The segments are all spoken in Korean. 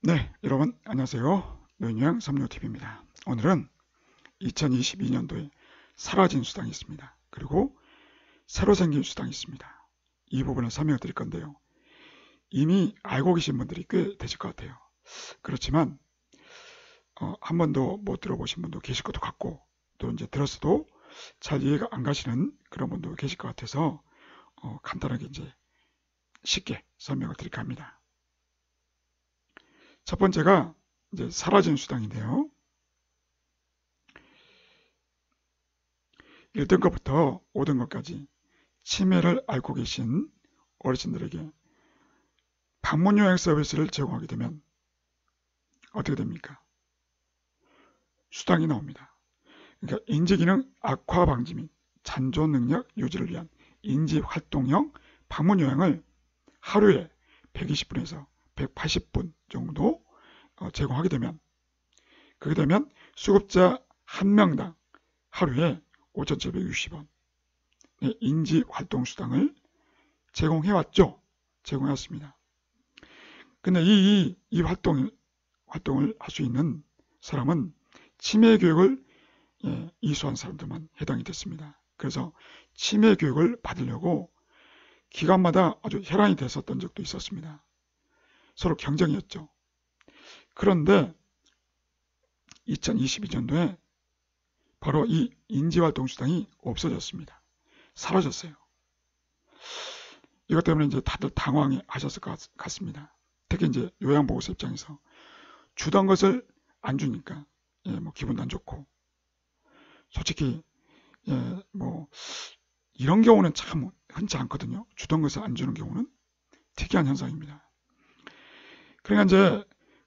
네, 여러분 안녕하세요. 노인young 삼육TV입니다. 오늘은 2022년도에 사라진 수당이 있습니다. 그리고 새로 생긴 수당이 있습니다. 이 부분을 설명을 드릴 건데요. 이미 알고 계신 분들이 꽤 되실 것 같아요. 그렇지만 한 번도 못 들어보신 분도 계실 것도 같고, 또 이제 들었어도 잘 이해가 안 가시는 그런 분도 계실 것 같아서 간단하게 이제 쉽게 설명을 드릴까 합니다. 첫 번째가 이제 사라진 수당인데요. 1등급부터 5등급까지 치매를 앓고 계신 어르신들에게 방문 요양 서비스를 제공하게 되면 어떻게 됩니까? 수당이 나옵니다. 그러니까 인지기능 악화 방지 및 잔존 능력 유지를 위한 인지활동형 방문 요양을 하루에 120분에서 180분 정도 제공하게 되면, 그렇게 되면 수급자 1명당 하루에 5,760원 인지활동수당을 제공해왔죠. 제공해왔습니다. 근데 이 활동을 할 수 있는 사람은 치매 교육을 이수한 사람들만 해당이 됐습니다. 그래서 치매 교육을 받으려고 기관마다 아주 혈안이 됐었던 적도 있었습니다. 서로 경쟁이었죠. 그런데 2022년도에 바로 이 인지활동수당이 없어졌습니다. 사라졌어요. 이것 때문에 이제 다들 당황해 하셨을 것 같습니다. 특히 이제 요양보호사 입장에서 주던 것을 안 주니까 뭐 기분도 안 좋고, 솔직히 뭐 이런 경우는 참 흔치 않거든요. 주던 것을 안 주는 경우는 특이한 현상입니다. 그러니까 이제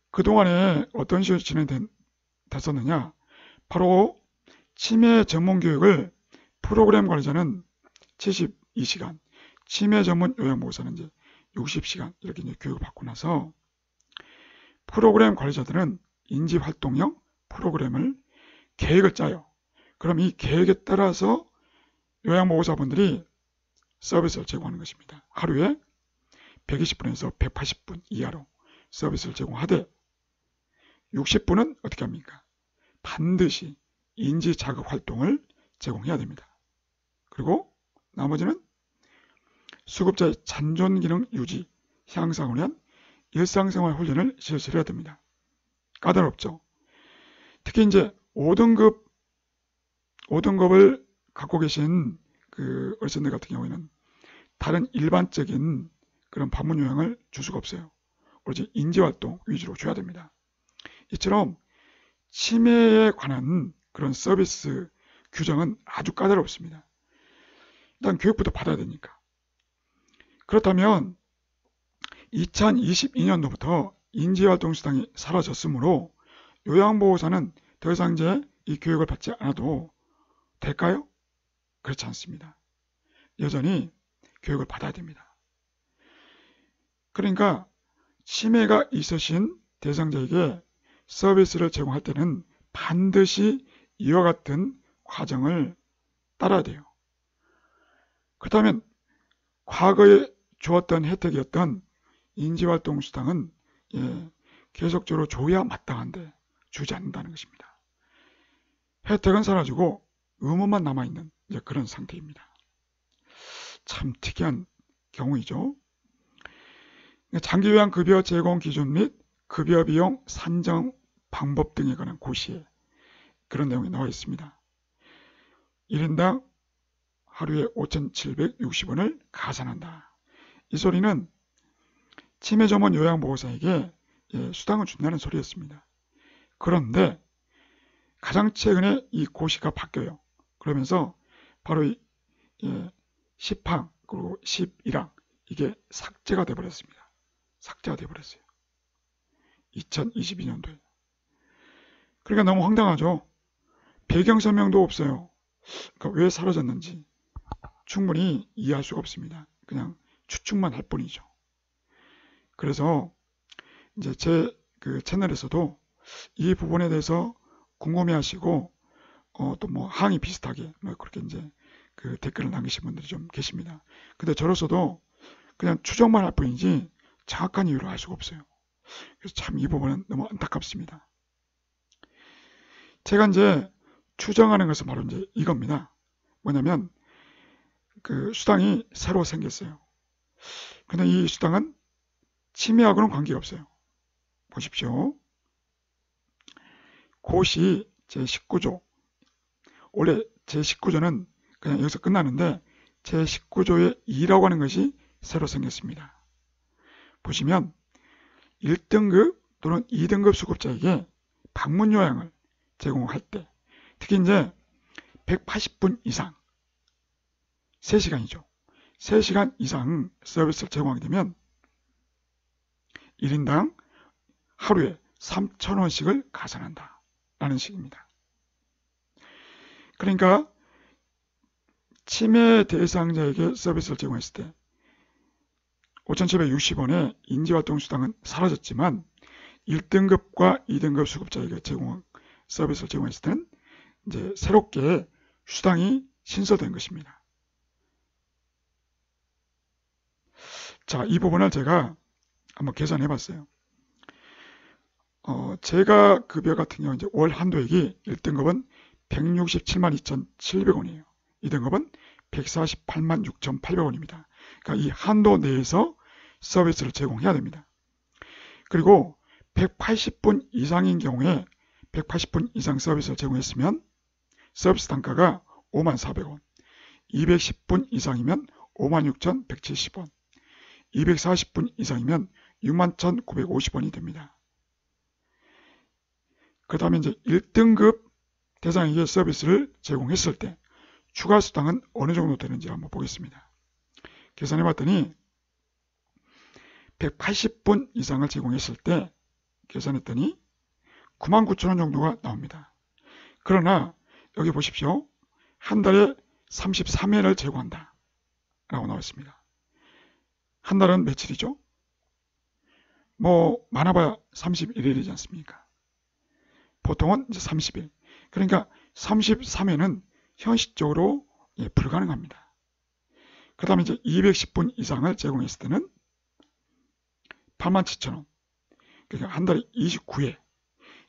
그동안에 어떤 식으로 진행됐었느냐, 바로 치매 전문 교육을 프로그램 관리자는 72시간, 치매 전문 요양보호사는 이제 60시간 이렇게 이제 교육을 받고 나서 프로그램 관리자들은 인지활동형 프로그램을 계획을 짜요. 그럼 이 계획에 따라서 요양보호사분들이 서비스를 제공하는 것입니다. 하루에 120분에서 180분 이하로 서비스를 제공하되 60분은 어떻게 합니까? 반드시 인지자극 활동을 제공해야 됩니다. 그리고 나머지는 수급자의 잔존기능 유지, 향상을 위한 일상생활 훈련을 실시해야 됩니다. 까다롭죠. 특히 이제 5등급을 갖고 계신 그 어르신들 같은 경우에는 다른 일반적인 그런 방문 요양을 줄 수가 없어요. 오로지 인지활동 위주로 줘야 됩니다. 이처럼 치매에 관한 그런 서비스 규정은 아주 까다롭습니다. 일단 교육부터 받아야 되니까. 그렇다면 2022년도부터 인지활동수당이 사라졌으므로 요양보호사는 더 이상 이제 이 교육을 받지 않아도 될까요? 그렇지 않습니다. 여전히 교육을 받아야 됩니다. 그러니까 치매가 있으신 대상자에게 서비스를 제공할 때는 반드시 이와 같은 과정을 따라야 돼요. 그렇다면 과거에 주었던 혜택이었던 인지활동수당은 계속적으로 줘야 마땅한데 주지 않는다는 것입니다. 혜택은 사라지고 의무만 남아있는 그런 상태입니다. 참 특이한 경우이죠. 장기요양급여 제공 기준 및 급여 비용 산정 방법 등에 관한 고시에 그런 내용이 나와 있습니다. 1인당 하루에 5,760원을 가산한다. 이 소리는 치매 전문 요양보호사에게 수당을 준다는 소리였습니다. 그런데 가장 최근에 이 고시가 바뀌어요. 그러면서 바로 10항 그리고 11항 이게 삭제가 돼버렸습니다. 삭제가 돼버렸어요. 2022년도에. 그러니까 너무 황당하죠. 배경 설명도 없어요. 그러니까 왜 사라졌는지 충분히 이해할 수가 없습니다. 그냥 추측만 할 뿐이죠. 그래서 이제 제 그 채널에서도 이 부분에 대해서 궁금해하시고 또 뭐 항의 비슷하게 뭐 그렇게 이제 그 댓글을 남기신 분들이 좀 계십니다. 근데 저로서도 그냥 추정만 할 뿐이지 정확한 이유를 알 수가 없어요. 그래서 참 이 부분은 너무 안타깝습니다. 제가 이제 추정하는 것은 바로 이제 이겁니다. 뭐냐면 그 수당이 새로 생겼어요. 근데 이 수당은 치매하고는 관계가 없어요. 보십시오. 고시 제19조. 원래 제19조는 그냥 여기서 끝나는데 제19조의 2라고 하는 것이 새로 생겼습니다. 보시면 1등급 또는 2등급 수급자에게 방문 요양을 제공할 때, 특히 이제 180분 이상, 3시간이죠. 3시간 이상 서비스를 제공하게 되면 1인당 하루에 3,000원씩을 가산한다 라는 식입니다. 그러니까 치매 대상자에게 서비스를 제공했을 때 5,760원의 인지활동수당은 사라졌지만 1등급과 2등급 수급자에게 서비스를 제공했을 때는 이제 새롭게 수당이 신설된 것입니다. 자, 이 부분을 제가 한번 계산해 봤어요. 제가 급여 같은 경우 이제 월 한도액이 1등급은 167만 2,700원이에요. 2등급은 148만 6,800원입니다. 그러니까 이 한도 내에서 서비스를 제공해야 됩니다. 그리고 180분 이상인 경우에 180분 이상 서비스를 제공했으면 서비스 단가가 54,000원, 210분 이상이면 56,170원, 240분 이상이면 61,950원이 됩니다. 그 다음에 이제 1등급 대상에게 서비스를 제공했을 때 추가 수당은 어느 정도 되는지 한번 보겠습니다. 계산해 봤더니 180분 이상을 제공했을 때 계산했더니 99,000원 정도가 나옵니다. 그러나 여기 보십시오. 한 달에 33회를 제공한다 라고 나와 있습니다. 한 달은 며칠이죠? 뭐 많아봐야 31일이지 않습니까? 보통은 이제 30일. 그러니까 33회는 현실적으로 불가능합니다. 그 다음에 이제 210분 이상을 제공했을 때는 87,000원. 그러니까 한 달에 29회.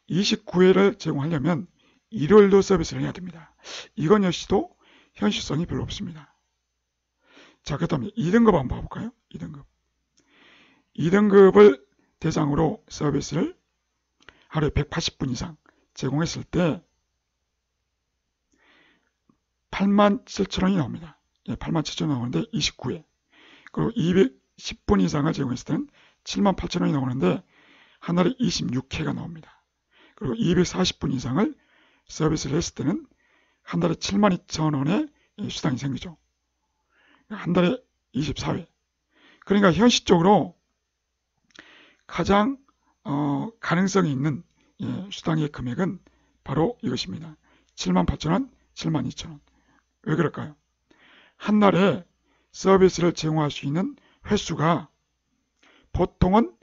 29회를 제공하려면 일요일도 서비스를 해야 됩니다. 이건 역시도 현실성이 별로 없습니다. 자, 그 다음에 2등급 한번 봐볼까요? 2등급. 2등급을 대상으로 서비스를 하루에 180분 이상 제공했을 때 87,000원이 나옵니다. 87,000원이 나오는데 29회. 그리고 210분 이상을 제공했을 때는 78,000원이 나오는데 한 달에 26회가 나옵니다. 그리고 240분 이상을 서비스를 했을 때는 한 달에 72,000원의 수당이 생기죠. 한 달에 24회. 그러니까 현실적으로 가장 가능성이 있는 수당의 금액은 바로 이것입니다. 78,000원, 72,000원. 왜 그럴까요? 한 달에 서비스를 제공할 수 있는 횟수가 보통은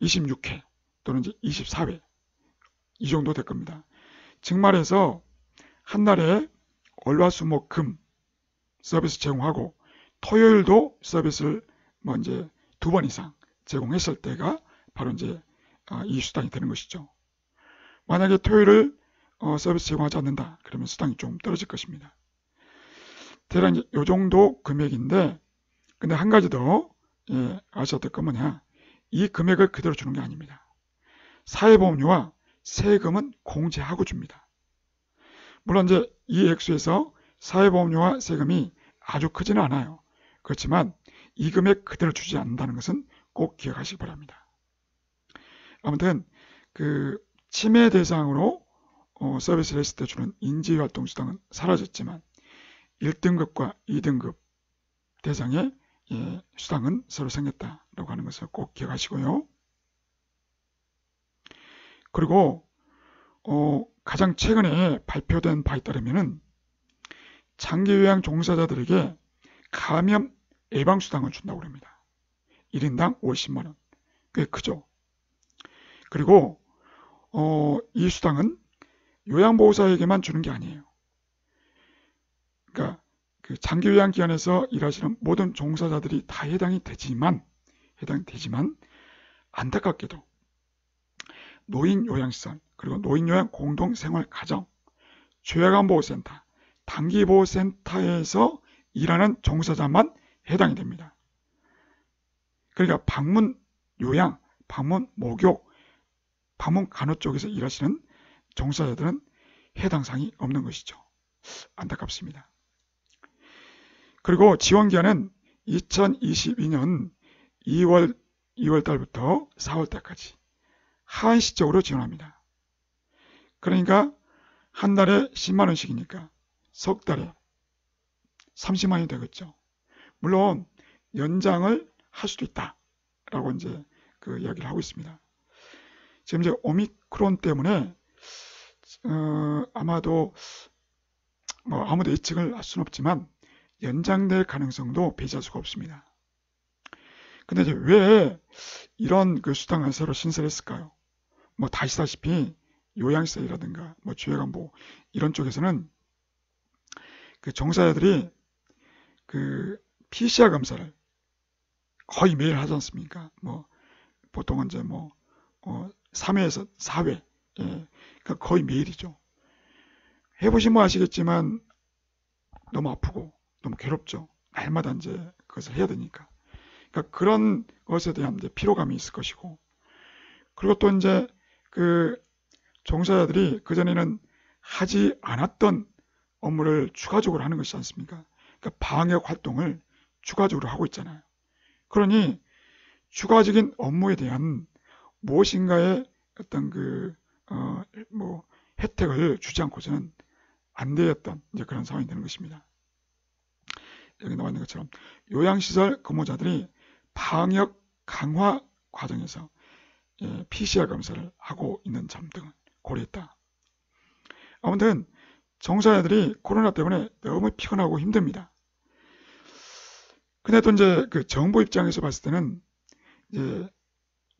26회 또는 이제 24회 이 정도 될 겁니다. 즉 말해서 한 달에 월, 화, 수, 목, 금 서비스 제공하고 토요일도 서비스를 뭐 이제 2번 이상 제공했을 때가 바로 이제 이 수당이 되는 것이죠. 만약에 토요일을 서비스 제공하지 않는다 그러면 수당이 좀 떨어질 것입니다. 대략 이제 이 정도 금액인데 근데 한 가지 더 아셔야 될 건 뭐냐, 이 금액을 그대로 주는 게 아닙니다. 사회보험료와 세금은 공제하고 줍니다. 물론 이제 이 액수에서 사회보험료와 세금이 아주 크지는 않아요. 그렇지만 이 금액 그대로 주지 않는다는 것은 꼭 기억하시기 바랍니다. 아무튼 그 치매 대상으로 서비스를 했을 때 주는 인지활동수당은 사라졌지만 1등급과 2등급 대상의 수당은 새로 생겼다라고 하는 것을 꼭 기억하시고요. 그리고 가장 최근에 발표된 바에 따르면 장기요양 종사자들에게 감염 예방수당을 준다고 합니다. 1인당 50만원. 꽤 크죠. 그리고 이 수당은 요양보호사에게만 주는 게 아니에요. 그러니까 그 장기요양기관에서 일하시는 모든 종사자들이 다 해당이 되지만 해당되지만 안타깝게도 노인요양시설 그리고 노인요양 공동생활가정, 죄악안보호센터, 단기보호센터에서 일하는 종사자만 해당이 됩니다. 그러니까 방문 요양, 방문 목욕, 방문 간호 쪽에서 일하시는 종사자들은 해당 사항이 없는 것이죠. 안타깝습니다. 그리고 지원기한은 2022년 2월 달부터 4월 달까지 한시적으로 지원합니다. 그러니까 한 달에 10만 원씩이니까 석 달에 30만 원이 되겠죠. 물론 연장을 할 수도 있다라고 이제 그 이야기를 하고 있습니다. 지금 이제 오미크론 때문에 아마도 뭐 아무도 예측을 할 수는 없지만 연장될 가능성도 배제할 수가 없습니다. 근데 이제 왜 이런 그 수당을 새로 신설했을까요? 뭐 다 아시다시피 요양시설이라든가 뭐 죄악안보 이런 쪽에서는 그 종사자들이 그 PCR 검사를 거의 매일 하지 않습니까? 뭐 보통은 이제 뭐 3회에서 4회, 그러니까 거의 매일이죠. 해보시면 아시겠지만 너무 아프고 너무 괴롭죠. 날마다 이제 그것을 해야 되니까. 그러니까 그런 것에 대한 이제 피로감이 있을 것이고, 그리고 또 이제 그 종사자들이 그전에는 하지 않았던 업무를 추가적으로 하는 것이지 않습니까? 그러니까 방역 활동을 추가적으로 하고 있잖아요. 그러니 추가적인 업무에 대한 무엇인가의 어떤 뭐 혜택을 주지 않고서는 안 되었던 이제 그런 상황이 되는 것입니다. 여기 나와 있는 것처럼 요양시설 근무자들이 방역 강화 과정에서 PCR 검사를 하고 있는 점 등을 고려했다. 아무튼 종사자들이 코로나 때문에 너무 피곤하고 힘듭니다. 근데 또 이제 그 정부 입장에서 봤을 때는 이제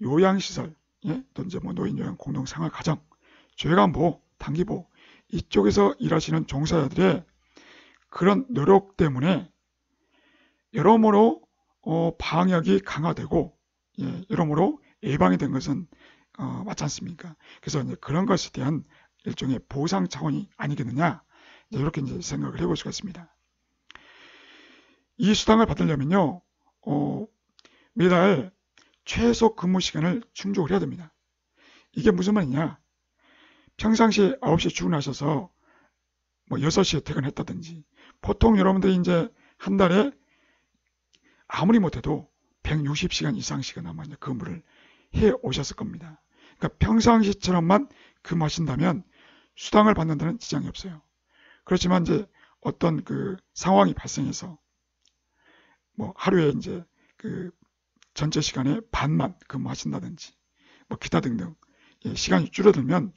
요양시설, 또 이제 뭐 노인요양 공동생활가정, 죄악안보, 단기보호 이쪽에서 일하시는 종사자들의 그런 노력 때문에 여러모로 방역이 강화되고 여러모로 예방이 된 것은 맞지 않습니까? 그래서 이제 그런 것에 대한 일종의 보상 차원이 아니겠느냐, 이렇게 이제 생각을 해볼 수가 있습니다. 이 수당을 받으려면요, 매달 최소 근무 시간을 충족을 해야 됩니다. 이게 무슨 말이냐? 평상시에 9시에 출근하셔서 뭐 6시에 퇴근했다든지, 보통 여러분들이 이제 한 달에 아무리 못해도 160시간 이상씩은 아마 이제 근무를 해 오셨을 겁니다. 그러니까 평상시처럼만 근무하신다면 수당을 받는 데는 지장이 없어요. 그렇지만 이제 어떤 그 상황이 발생해서 뭐 하루에 이제 그 전체 시간의 반만 근무하신다든지 뭐 기타 등등 시간이 줄어들면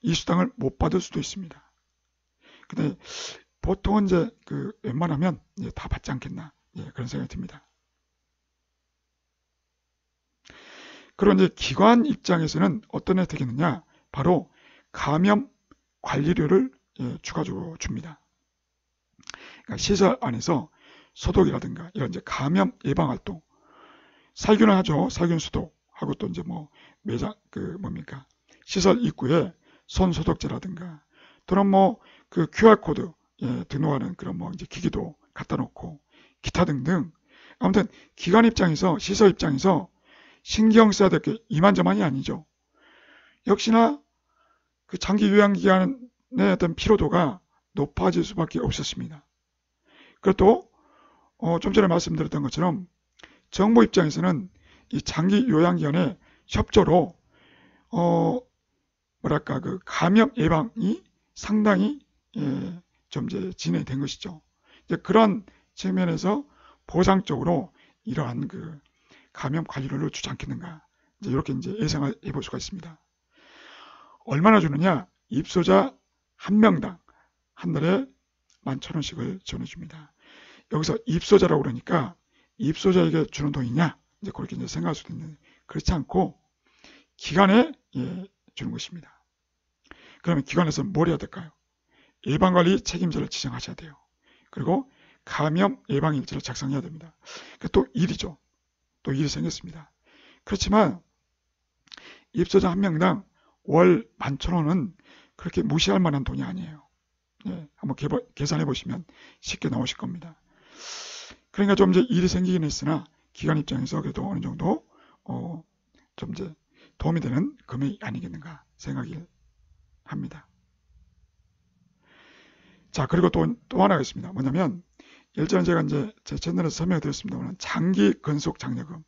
이 수당을 못 받을 수도 있습니다. 근데 보통은 이제 그 웬만하면 다 받지 않겠나, 그런 생각이 듭니다. 그리고 이제 기관 입장에서는 어떤 혜택이 있느냐? 바로 감염 관리료를 추가적으로 줍니다. 그러니까 시설 안에서 소독이라든가 이런 이제 감염 예방 활동, 살균을 하죠. 살균 소독하고 또 이제 뭐 매장 시설 입구에 손 소독제라든가 또는 뭐 그 QR 코드 등록하는 그런 뭐 이제 기기도 갖다 놓고 기타 등등. 아무튼 기관 입장에서, 시설 입장에서 신경 써야 될 게 이만저만이 아니죠. 역시나 그 장기 요양 기간의 어떤 피로도가 높아질 수밖에 없었습니다. 그리고 또 좀 전에 말씀드렸던 것처럼 정부 입장에서는 이 장기 요양 기간에 협조로 그 감염 예방이 상당히 좀 이제 진행된 것이죠. 이제 그런 측면에서 보상적으로 이러한 그 감염 관리료를 주지 않겠는가, 이렇게 이제 예상을 해볼 수가 있습니다. 얼마나 주느냐? 입소자 한 명당 한 달에 11,000원씩을 지원해줍니다. 여기서 입소자라고 그러니까 입소자에게 주는 돈이냐? 이제 그렇게 이제 생각할 수도 있는데 그렇지 않고 기관에 주는 것입니다. 그러면 기관에서 뭘 해야 될까요? 예방관리 책임자를 지정하셔야 돼요. 그리고 감염 예방일지를 작성해야 됩니다. 또 일이죠. 또 일이 생겼습니다. 그렇지만 입소자 한 명당 월 11,000원은 그렇게 무시할 만한 돈이 아니에요. 예, 한번 계산해 보시면 쉽게 나오실 겁니다. 그러니까 좀 이제 일이 생기긴 했으나 기관 입장에서 그래도 어느 정도 좀 이제 도움이 되는 금액이 아니겠는가 생각이 합니다. 자, 그리고 또 하나가 있습니다. 뭐냐면 예전에 제가 이제 제 채널에서 설명해 드렸습니다만 장기 근속 장려금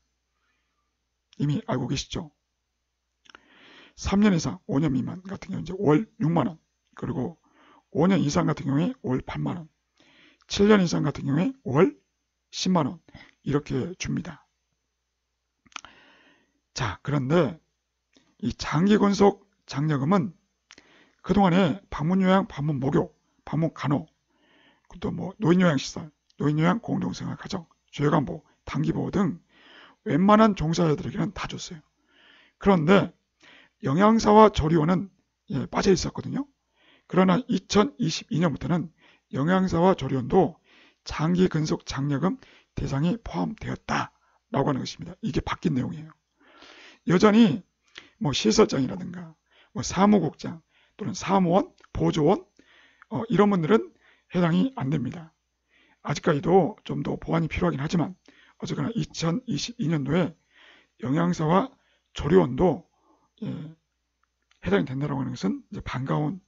이미 알고 계시죠? 3년 이상 5년 미만 같은 경우 이제 월 6만 원, 그리고 5년 이상 같은 경우에 월 8만 원, 7년 이상 같은 경우에 월 10만 원 이렇게 줍니다. 자, 그런데 이 장기 근속 장려금은 그동안에 방문요양, 방문목욕, 방문간호, 또 뭐 노인요양시설, 노인요양 공동생활 가정, 주요간보, 단기보호 등 웬만한 종사자들에게는 다 줬어요. 그런데 영양사와 조리원은 빠져 있었거든요. 그러나 2022년부터는 영양사와 조리원도 장기 근속 장려금 대상에 포함되었다라고 하는 것입니다. 이게 바뀐 내용이에요. 여전히 뭐 시설장이라든가 뭐 사무국장 또는 사무원, 보조원 이런 분들은 해당이 안 됩니다. 아직까지도 좀 더 보완이 필요하긴 하지만 어쨌거나 2022년도에 영양사와 조리원도 해당이 된다고 하는 것은 이제 반가운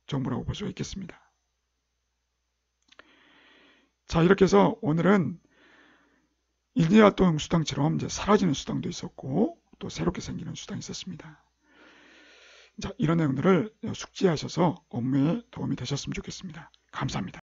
정보라고 볼 수가 있겠습니다. 자, 이렇게 해서 오늘은 일리활동 수당처럼 이제 사라지는 수당도 있었고 또 새롭게 생기는 수당이 있었습니다. 자, 이런 내용들을 숙지하셔서 업무에 도움이 되셨으면 좋겠습니다. 감사합니다.